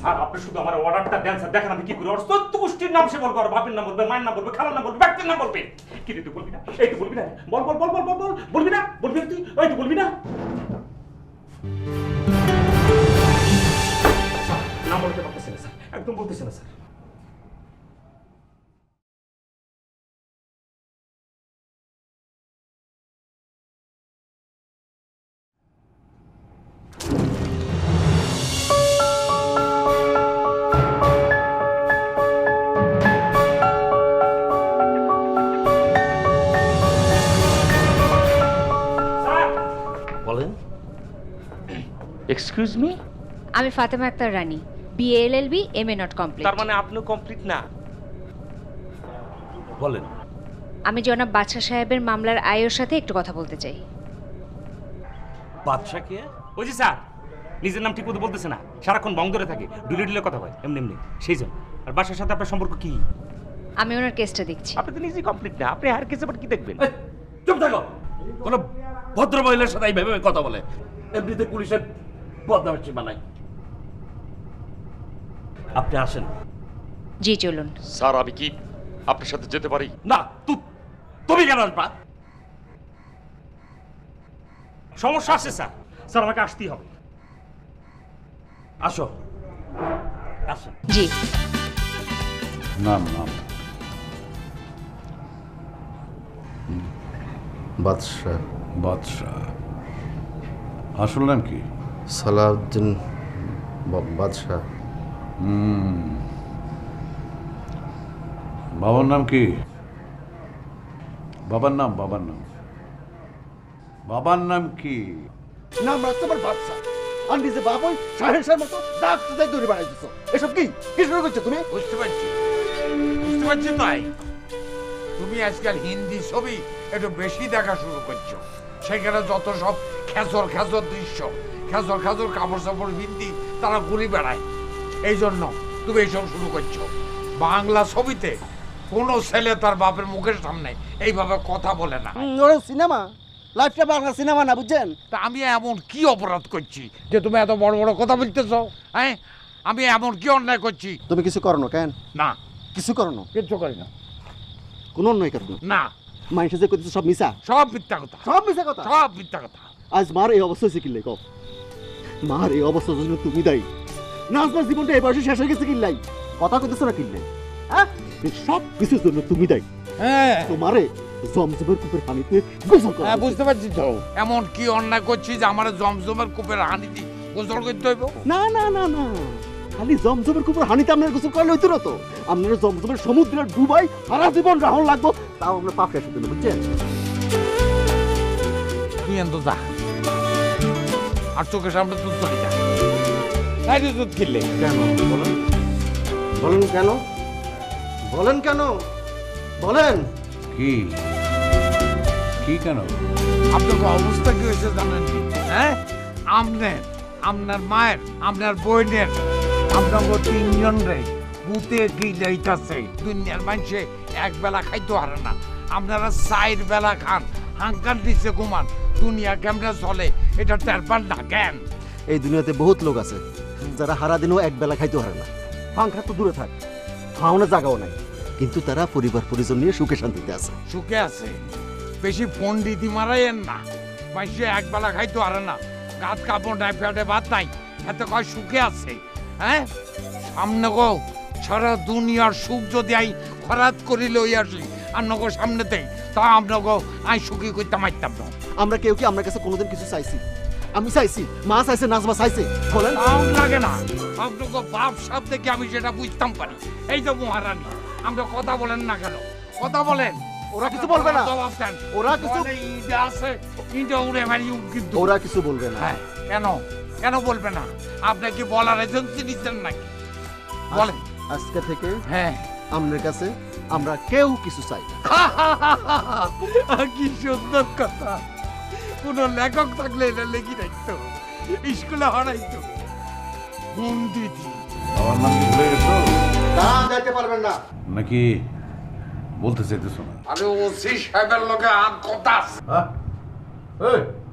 Sir আপনি শুধু আমার অর্ডারটা দেন স্যার, দেখেন আমি কি করি। ওর 14 গোষ্ঠীর নাম সে বলবো, আর বাপের নাম বলবে, মায়ের নাম বলবে, খালার নাম বলবে, ব্যক্তির নাম বলবে। কি তুই বলবি না? এই তুই বলবি না? বল বল বল বল বল বল, বলবি না? বলবি না তুই? ওই তুই বলবি না? নাম বলতে পারতেছে না স্যার, একদম বলতেছে না স্যার। বলেন। Excuse me? আমি Fatema Akter Rani, BA LLB MA not complete. তার মানে আপনিও কমপ্লিট না? বলেন। আমি জনাব বাদশা সাহেবের মামলার আয়ের সাথে একটু কথা বলতে চাই। বাদশা কে? ওই যে স্যার নিজের নাম ঠিক মতো বলতেছে না, সারাক্ষণ বং ধরে থাকে, ডুলে ডুলে কথা হয় এমনি এমনি, সেই জন্য। আর বাসার সাথে আপনার সম্পর্ক কি? আমি ওনার কেসটা দেখছি। আপনি তো নিজেই কমপ্লিট না, আপনি আর কেসে আবার কি দেখবেন? এই, চুপ থাকো। কোন ভদ্র মহিলার সাথে এইভাবে কথা বলে? এমনিতে পুলিশের বদনামের সীমা নাই। আপনি আসেন। জি চলুন। স্যার আমি কি আপনার সাথে যেতে পারি? না, তুমি কেন আসবা? সমস্যা আছে স্যার, স্যার আমাকে আসতেই হবে। আসো, আসেন। জি নাম নাম বাদশাহ। বাদশাহ। আসল নাম কি? সালাউদ্দিন বাদশাহ। বাবার নাম কি? বাবার নাম বাবার নাম বাবার নাম কি? নাম রাখতে পার বাদশা, আর নিজে বাপ ওই শাহের মতো দাগ দাগ দৌড়ে বেড়াই দিচ্ছ। এসব কি কি শুরু করছো তুমি? বুঝতে পারছি তাই তুমি আজকাল হিন্দি ছবি একটু বেশি দেখা শুরু করছো। সেখানে যত সব খেজর খেজর দৃশ্য, খেজর খেজর কাপড় চাপড় হিন্দি তারা ঘুরে বেড়ায়, এই জন্য তুমি এইসব শুরু করছো। বাংলা ছবিতে কোনো ছেলে তার বাপের মুখের সামনে এইভাবে কথা বলে না। ওরা সিনেমা, লাইফটা বাংলা সিনেমা না, বুঝছেন? তা আমি এমন কি অপরাধ করছি যে তুমি এত বড় বড় কথা বলতেছো? হ্যাঁ, আমি এমন কি অন্যায় করছি? তুমি কিছু করো না কেন? না, কিছু করো না, কিচ্ছু করি না। কোনো অন্যায় করো না। না, মানুষের যে করতেছে সব মিশা, সব মিথ্যা কথা, সব মিশা কথা, সব মিথ্যা কথা। আজ মার এই অবস্থা হয়েছে কিল্লাই কও? মার এই অবস্থার জন্য তুমি দায়ী। নাচবার জীবনটা এই বয়সে শেষ হয়ে গেছে কিল্লাই, কথা কইতেছো না কিল্লাই? হ্যাঁ, এই সব কিছুর জন্য তুমি দায়ী। হ্যাঁ, তোমারে জমজমের কূপের পানিতে গোসল করা হ্যাঁ বুঝতে পারছি তো। এমন কি অন্যায় করছি যে আমার জমজমের কূপের হানি দি গোসল করতে হইব? না না না না, খালি জমজমের কূপের হানিতে আপনার গোসল করলে হইতো না তো। আপনার জমজমের সমুদ্রে ডুবাই সারা জীবন রাহন লাগবো, তাও আপনার পাপ শেষ হতে না, বুঝছেন? তুই এত যা, আর চোখের সামনে দুধ চলে যা। তাই তো দুধ কিনলে কেন বলেন? বলেন কেন? বলেন কেন? বলেন। কি কি কেন? আপনার অবস্থা কি হয়েছে জানেন কি? হ্যাঁ, আপনার মায়ের, আপনার বোনের, আপনার তিনজন রে ভূতে কি যাইতাছে। দুনিয়ার মানুষে এক বেলা খাইতে পারে না, আপনারা 4 বেলা খান, হাঙ্কার দিচ্ছে ঘুমান। দুনিয়া কেমনে চলে এটা টের পান না কেন? এই দুনিয়াতে বহুত লোক আছে যারা হারা দিনও এক বেলা খাইতে পারে না, পাংখা তো দূরে থাক, খাওয়ানোর জায়গাও নাই, কিন্তু তারা পরিবার পরিজন নিয়ে সুখে শান্তিতে আছে। সুখে আছে? বেশি ফোন দিদি মারাইয়েন না, মানুষে এক বেলা খাইতে পারে না, গাছ কাপড় নাই, পেটে ভাত নাই, এতে কয় সুখে আছে? হ্যাঁ, সামনে গো সারা দুনিয়ার সুখ যদি আই খরাত করি লই আসি আপনাকে সামনেতেই, তা আপনাকে আই সুখী করতে মারতাম না। আমরা কেউ কি আমার কাছে কোনোদিন কিছু চাইছি? আমি চাইছি, মা চাইছে, নাজমা চাইছে, বলেন? সাউন্ড লাগে না, আপনাকে বাপ সাপ দেখে আমি সেটা বুঝতাম পারি। এই তো মহারানী, আমরা কথা বলেন না কেন? কথা বলেন। ওরা কিছু বলবে না, জবাব দেন। ওরা কিছু, ইটা আছে, ইটা উড়ে মারি কিন্তু। ওরা কিছু বলবে না। হ্যাঁ, কেন কেন বলবে না? আপনি কি বলার এজেন্সি নিচ্ছেন নাকি? বলেন। আজকে থেকে হ্যাঁ, আপনার কাছে আমরা কেউ কিছু চাই না। কি সুন্দর কথা! কোন লেখক থাকলে এটা লেখি রাখতো, স্কুলে হরাইতো। দিদি বাবার নাম কি ভুলে গেছো না, যাইতে পারবেন না নাকি? বলতে চাইতেছো না? আরে ওসি সাহেবের লগে আর কথা আছে। হ্যাঁ? এই